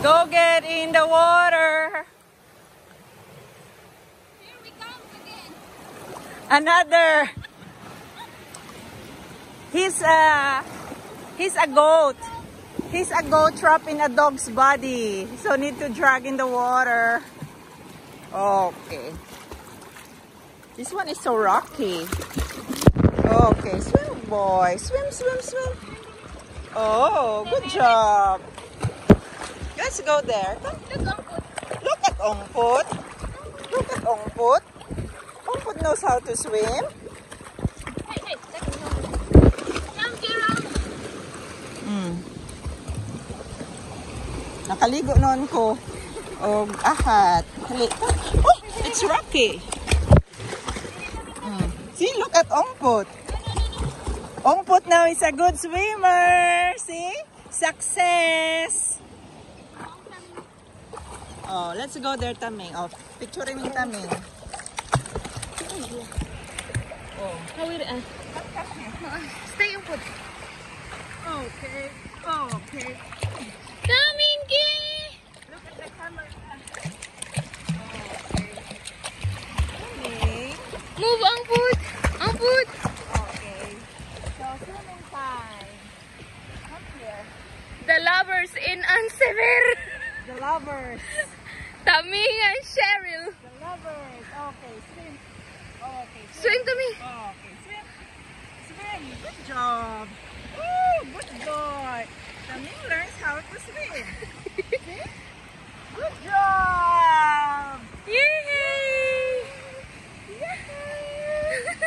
Go get in the water. Here we come again. Another. He's a goat. He's a goat trapped in a dog's body. So need to drag in the water. Okay. This one is so rocky. Okay, swim boy. Swim, swim, swim. Oh, good job. Let's go there. Look at Ongput. Look at Ongput. Ongput knows how to swim. Hey, come get around. Nakaligo noon ko. Og ahat. Oh, it's rocky. See, look at Ongput. Ongput now is a good swimmer. See? Success. Oh, let's go there, Taming. Oh, picturein yung Taming. Oh. Stay and put. Okay. Okay. Tamingi! Look at the camera. Okay. Taming. Move ang foot. Ang foot. Okay. So, swimming time. Come here. The lovers in Ansever. The lovers. Taming and Cheryl. The lovers. Okay, swim. Okay, Swim, Taming. Okay, swim. Swim. Good job. Oh, good boy. Taming learns how to swim. See? Good job. Yay! Yay!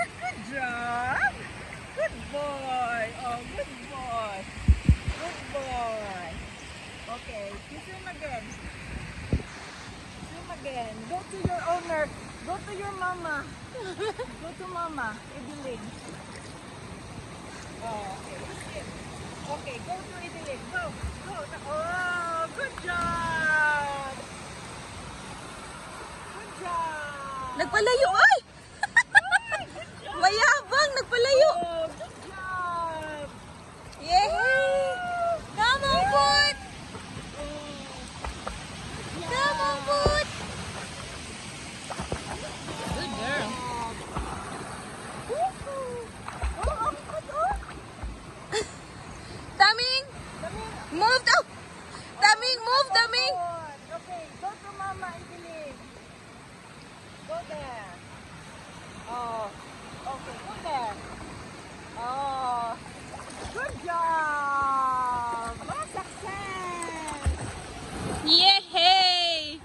Good job. Good boy. Oh, good boy. Good boy. Okay, you swim again. Swim again. Go to your owner. Go to your mama. Go to mama. Idiling. Oh, okay. Swim. Okay, go to Idiling. Go. Go. Oh, good job. Good job. Nagpalayo, ay! Mayabang, nagpalayo. Oh, good job. Yay! Come on, foot. Oh, Come on, foot. Good girl. Taming, move daw. Taming, move, Taming. Okay, go to Mama Idiling. Go there. Oh, okay, go there. Oh, good job. Oh, success. Yay!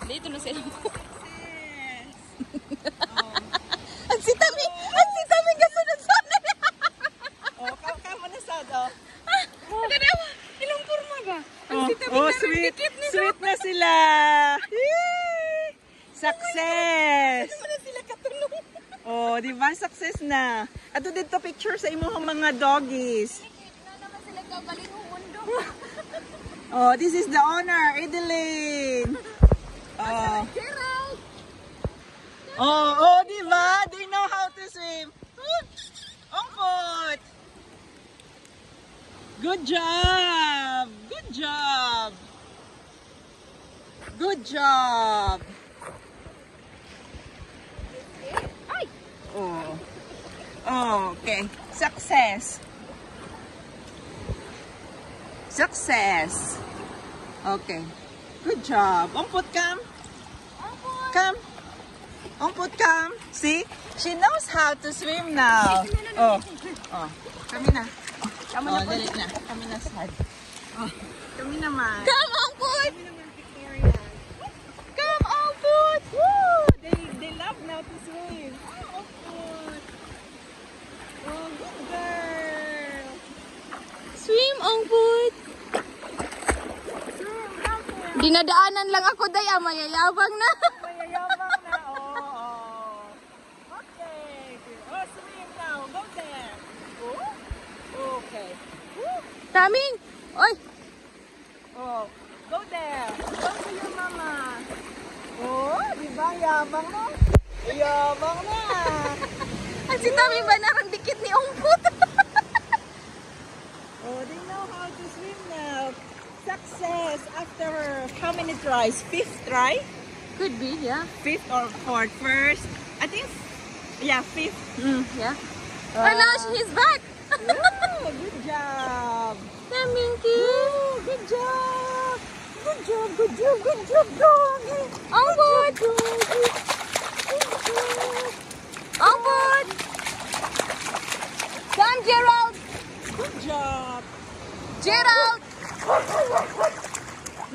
Dito na sila. Success. Ang si Taming kasunod-sunod. Oh, kama na sad, oh. Tanawa, ilang porma ba? Ang si Taming Oh, na sweet. dikit nito. Sweet na sila. Yay! Success. Ano na sila katulong? Oh, di ba? Success na. Ato dito picture sa imong mga doggies. Na naman sila kabaling mundo. Oh, this is the owner, Ideline. Oh. Gerald! Oh, di ba? They know how to swim. Ongput. Good job. Good job. Good job. Ay! Oh. Oh, okay. Success. Success. Okay. Good job. Ongput, come. Come. Ongput, come. See? She knows how to swim now. Oh. Oh. Kami na. Kami na. Dali na. Kami na sad. Oh. Kami naman. Come on, foot! Kami naman, Victoria. Come, Ongput. Woo! They love now to swim. Oh, Ongput. Oh, good girl. Swim, ang foot! Swim, come here. Dinadaanan lang ako, day. Mayayabang na. Mayayabang na. Oh. Okay. Oh, swim now. Go there. Oh. Okay. Woo. Taming! Oy! Oh. Go there. Go to your mama. Oh, di ba? Yabang na. Yabang na. Ang si Taming ba narang dikit ni Ongput? Oh, they know how to swim now. Success. Because after how many tries? Fifth try? Could be, yeah. Fifth or fourth? First, I think, yeah, fifth. Yeah. Oh, now he's back. Oh, good job. Minky. Oh, good job. Good job, good job, good job, doggy. Ampun. Good job. Ampun. Come, Gerald. Good job. Gerald.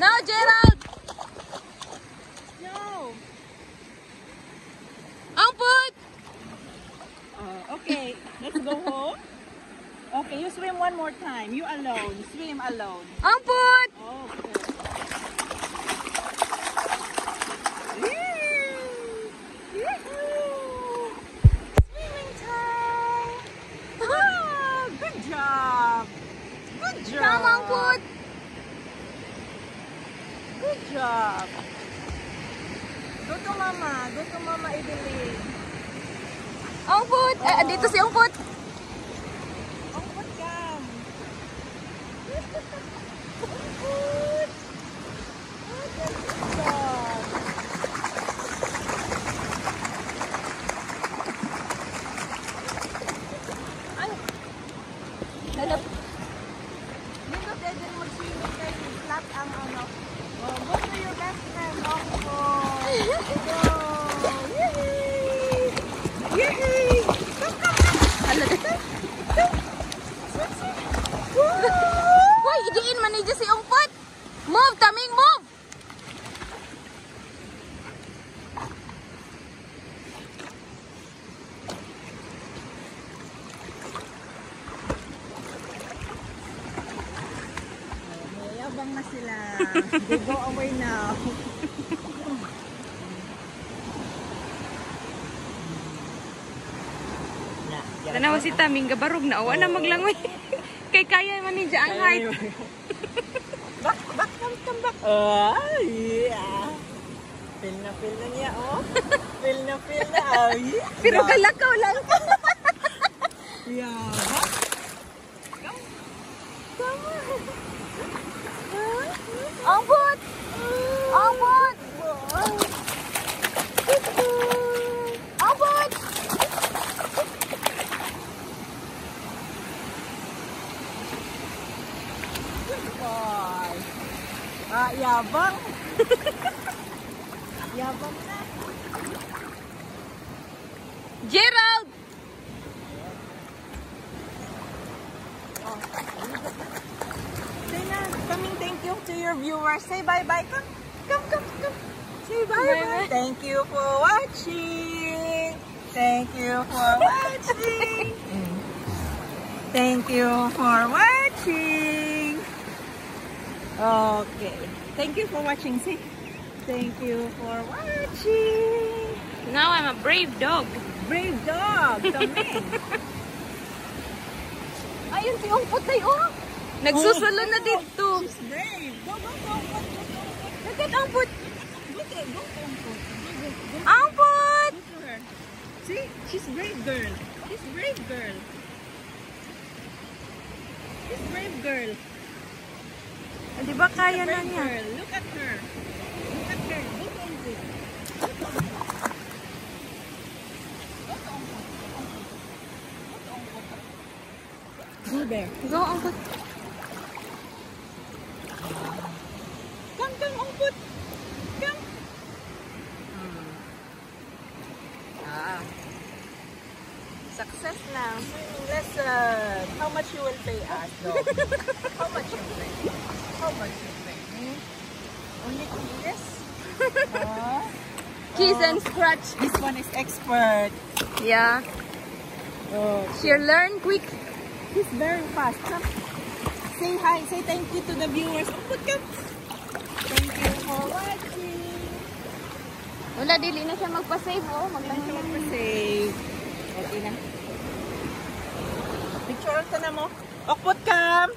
Now, Gerald. No. Ampun. Okay, let's go home. Okay, you swim one more time. You alone. Swim alone. Ampun. Okay. Yee-hoo! Swimming time. Ah, good job. Good job. Come, Ampun. Good job. Go to mama. Go to mama, Evelyn. Ampun. Dito si Ampun. Oh, what come? Good. Oh, good job. Ano? Dito pwede rin mag-swimming kayo. Flat ang ano. Oh, go to your best friend. Oh, go. Yay! Yay! Come, come, come. Hala. Why, idiin man niya si Ampun. Move, Taming, move. Mayabang na sila. They go away now. Tanawa si Taming, gabarog na. Awa na maglangoy. Kay kaya man niya ang height. Back, come back. Yeah. Feel na niya, oh. Feel na. Oh, yeah. Pero galakaw lang. Yeah. Back. Come on. Ampun. Ampun. Ampun. Boy. Yabang. Yabang na. Gerald. Say na, coming thank you to your viewers. Say bye-bye. Come. Say bye-bye. Thank you for watching. Thank you for watching. Thank you for watching. Okay. Thank you for watching. Say, thank you for watching. Now I'm a brave dog. Brave dog. Taming. Ayun si Ampun na yun. Nagsusulo na dito. She's brave. Go. Look at Ampun. Go. Ampun. Go to her. See, she's brave girl. She's brave girl. She's brave girl. Di ba kaya na Brave niya? girl. Look at her. Look at her. Go to Ampun. Go there. Go, Ampun. Come, Ampun. Come. Success now. Swimming lesson. How much you will pay us, dog? How much you pay? Hmm? Only 2 years? Kiss and scratch. This one is expert. Yeah. Oh, She learn quick. he's very fast. Come. Say hi. Say thank you to the viewers. Ampun, come. Thank you for watching. Wala, dili na siya magpa-save. Oh, maglangoy lang. Save. Okay na. Picture ka na mo. Okpot kam.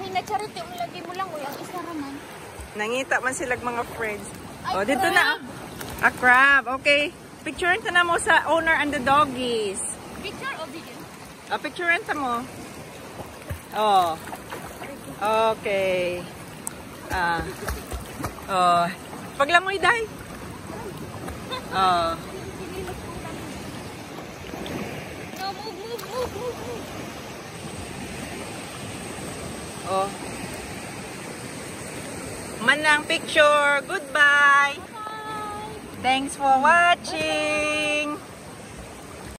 May na-charity mo lagi mo lang. Ang isa raman. Nangita man silang mga friends. Ay, Oh, dito crab. na. A crab. Okay. Picturean ka na mo sa owner and the doggies. Picture o video? Picturean ka mo. Oh. Okay. Oh. Paglangoy, day. Oh. No, move. Oh. Manang picture. Goodbye. Thanks for watching.